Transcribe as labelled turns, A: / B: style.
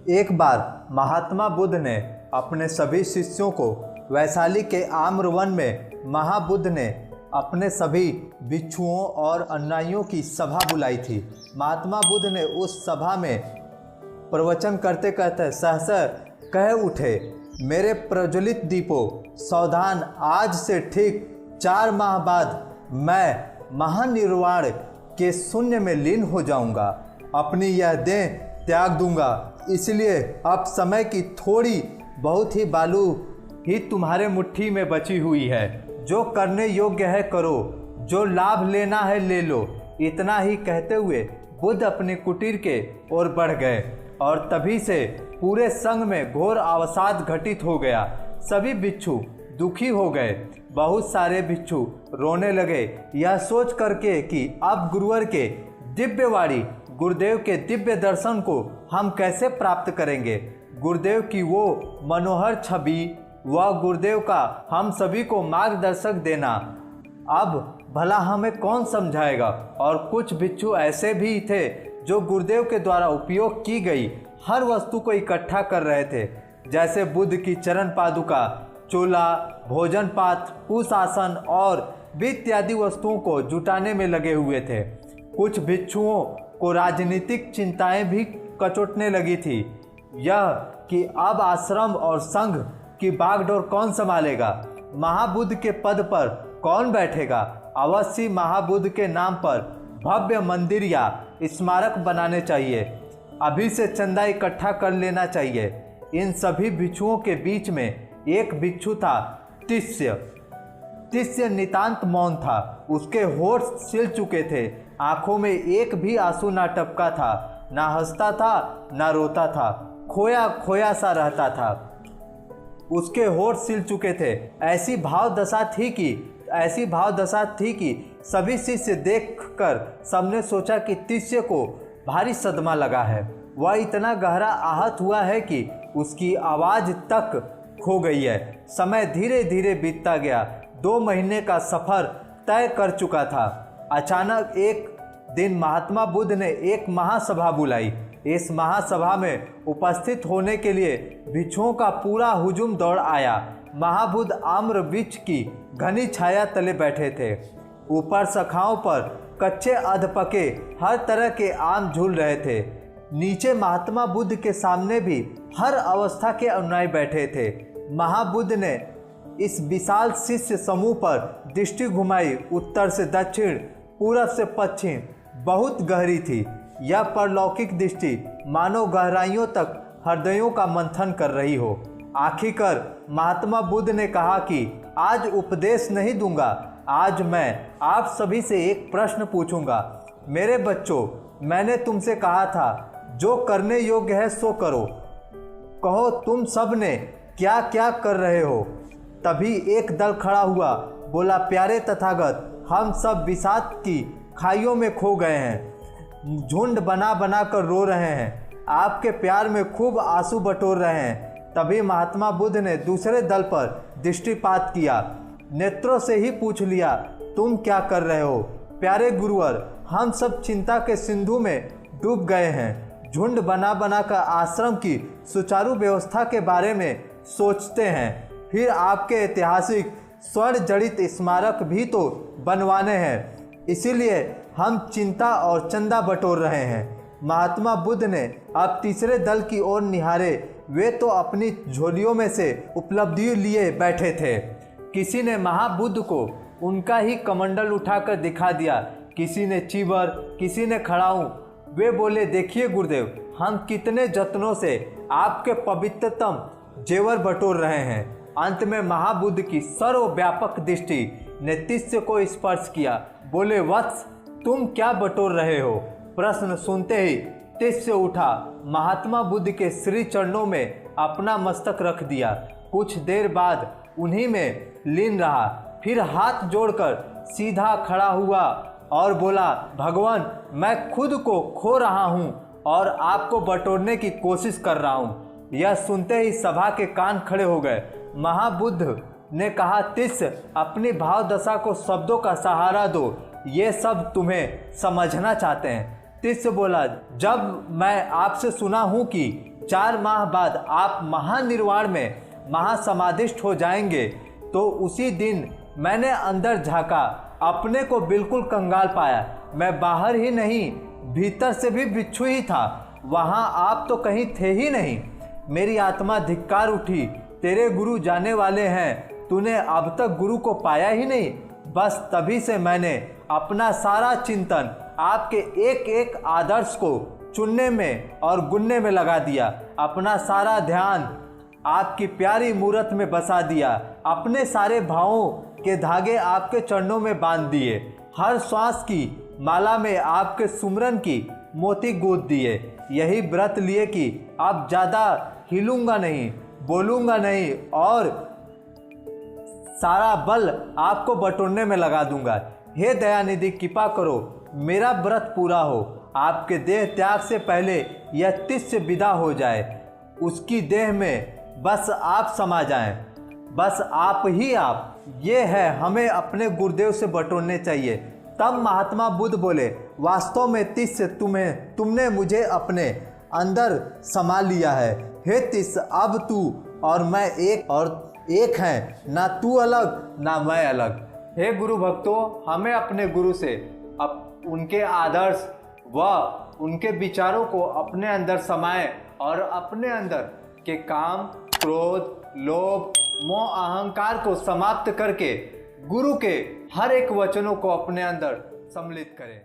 A: एक बार महात्मा बुद्ध ने अपने सभी शिष्यों को वैशाली के आम्रवन में महाबुद्ध ने अपने सभी भिक्षुओं और अनुयायियों की सभा बुलाई थी। महात्मा बुद्ध ने उस सभा में प्रवचन करते करते सहसा कह उठे, मेरे प्रज्वलित दीपों, सावधान, आज से ठीक 4 माह बाद मैं महानिर्वाण के शून्य में लीन हो जाऊंगा, अपनी यह देह त्याग दूंगा। इसलिए अब समय की थोड़ी बहुत ही बालू ही तुम्हारे मुट्ठी में बची हुई है। जो करने योग्य है करो, जो लाभ लेना है ले लो। इतना ही कहते हुए बुद्ध अपनी कुटीर के ओर बढ़ गए और तभी से पूरे संघ में घोर अवसाद घटित हो गया। सभी भिक्षु दुखी हो गए। बहुत सारे भिक्षु रोने लगे, यह सोच करके कि अब गुरुवर के दिव्यवाणी, गुरुदेव के दिव्य दर्शन को हम कैसे प्राप्त करेंगे। गुरुदेव की वो मनोहर छवि, वह गुरुदेव का हम सभी को मार्गदर्शक देना, अब भला हमें कौन समझाएगा। और कुछ भिक्षु ऐसे भी थे जो गुरुदेव के द्वारा उपयोग की गई हर वस्तु को इकट्ठा कर रहे थे, जैसे बुद्ध की चरण पादुका, चोला, भोजन पात्र, कुशासन और भी इत्यादि वस्तुओं को जुटाने में लगे हुए थे। कुछ भिक्षुओं को राजनीतिक चिंताएं भी कचोटने लगी थी, यह कि अब आश्रम और संघ की बागडोर कौन संभालेगा, महाबुद्ध के पद पर कौन बैठेगा। अवश्य महाबुद्ध के नाम पर भव्य मंदिर या स्मारक बनाने चाहिए, अभी से चंदा इकट्ठा कर लेना चाहिए। इन सभी भिक्षुओं के बीच में एक भिक्षु था, तिस्य नितांत मौन था। उसके होठ सिल चुके थे, आंखों में एक भी आंसू ना टपका था, ना हंसता था ना रोता था, खोया खोया सा रहता था। उसके होठ सिल चुके थे। ऐसी भाव दशा थी कि सभी शिष्य देखकर सबने सोचा कि तिस्य को भारी सदमा लगा है। वह इतना गहरा आहत हुआ है कि उसकी आवाज़ तक खो गई है। समय धीरे धीरे बीतता गया। 2 महीने का सफ़र तय कर चुका था। अचानक एक दिन महात्मा बुद्ध ने एक महासभा बुलाई। इस महासभा में उपस्थित होने के लिए भिक्षुओं का पूरा हुजूम दौड़ आया। महाबुद्ध आम्र वृक्ष की घनी छाया तले बैठे थे। ऊपर शाखाओं पर कच्चे अधपके हर तरह के आम झूल रहे थे। नीचे महात्मा बुद्ध के सामने भी हर अवस्था के अनुयायी बैठे थे। महाबुद्ध ने इस विशाल शिष्य समूह पर दृष्टि घुमाई। उत्तर से दक्षिण, पूरब से पश्चिम बहुत गहरी थी। यह परलौकिक दृष्टि मानो गहराइयों तक हृदयों का मंथन कर रही हो। आखिरकार महात्मा बुद्ध ने कहा कि आज उपदेश नहीं दूंगा, आज मैं आप सभी से एक प्रश्न पूछूंगा। मेरे बच्चों, मैंने तुमसे कहा था जो करने योग्य है सो करो। कहो तुम सब ने क्या क्या कर रहे हो। तभी एक दल खड़ा हुआ, बोला, प्यारे तथागत, हम सब विषाद की खाइयों में खो गए हैं, झुंड बना बना कर रो रहे हैं, आपके प्यार में खूब आंसू बटोर रहे हैं। तभी महात्मा बुद्ध ने दूसरे दल पर दृष्टिपात किया, नेत्रों से ही पूछ लिया, तुम क्या कर रहे हो। प्यारे गुरुवर, हम सब चिंता के सिंधु में डूब गए हैं, झुंड बना बना कर आश्रम की सुचारू व्यवस्था के बारे में सोचते हैं, फिर आपके ऐतिहासिक स्वर्ण जड़ित स्मारक भी तो बनवाने हैं, इसीलिए हम चिंता और चंदा बटोर रहे हैं। महात्मा बुद्ध ने अब तीसरे दल की ओर निहारे। वे तो अपनी झोलियों में से उपलब्धि लिए बैठे थे। किसी ने महाबुद्ध को उनका ही कमंडल उठाकर दिखा दिया, किसी ने चीवर, किसी ने खड़ाऊं। वे बोले, देखिए गुरुदेव, हम कितने जत्नों से आपके पवित्रतम जेवर बटोर रहे हैं। अंत में महाबुद्ध की सर्वव्यापक दृष्टि ने तिस्य को स्पर्श किया। बोले, वत्स, तुम क्या बटोर रहे हो। प्रश्न सुनते ही तिस्य उठा, महात्मा बुद्ध के श्री चरणों में अपना मस्तक रख दिया। कुछ देर बाद उन्हीं में लीन रहा, फिर हाथ जोड़कर सीधा खड़ा हुआ और बोला, भगवान, मैं खुद को खो रहा हूँ और आपको बटोरने की कोशिश कर रहा हूँ। यह सुनते ही सभा के कान खड़े हो गए। महाबुद्ध ने कहा, तिस्य, अपनी भाव दशा को शब्दों का सहारा दो, ये सब तुम्हें समझना चाहते हैं। तिस्य बोला, जब मैं आपसे सुना हूँ कि 4 माह बाद आप महानिर्वाण में महासमाधिष्ठ हो जाएंगे, तो उसी दिन मैंने अंदर झांका, अपने को बिल्कुल कंगाल पाया। मैं बाहर ही नहीं, भीतर से भी बिच्छू ही था। वहाँ आप तो कहीं थे ही नहीं। मेरी आत्मा धिक्कार उठी, तेरे गुरु जाने वाले हैं, तूने अब तक गुरु को पाया ही नहीं। बस तभी से मैंने अपना सारा चिंतन आपके एक एक आदर्श को चुनने में और गुनने में लगा दिया। अपना सारा ध्यान आपकी प्यारी मूरत में बसा दिया। अपने सारे भावों के धागे आपके चरणों में बांध दिए। हर श्वास की माला में आपके सुमरन की मोती गूंथ दिए। यही व्रत लिए कि अब ज़्यादा हिलूंगा नहीं, बोलूँगा नहीं और सारा बल आपको बटोरने में लगा दूंगा। हे दयानिधि, कृपा करो, मेरा व्रत पूरा हो। आपके देह त्याग से पहले यह तिस्य विदा हो जाए। उसकी देह में बस आप समा जाएं, बस आप ही आप। ये है हमें अपने गुरुदेव से बटोरने चाहिए। तब महात्मा बुद्ध बोले, वास्तव में तिस्य तुमने मुझे अपने अंदर समा लिया है। हे तिस्य, अब तू और मैं एक हैं, ना तू अलग ना मैं अलग। हे गुरु भक्तों, हमें अपने गुरु से उनके आदर्श व उनके विचारों को अपने अंदर समाएं और अपने अंदर के काम, क्रोध, लोभ, मोह, अहंकार को समाप्त करके गुरु के हर एक वचनों को अपने अंदर सम्मिलित करें।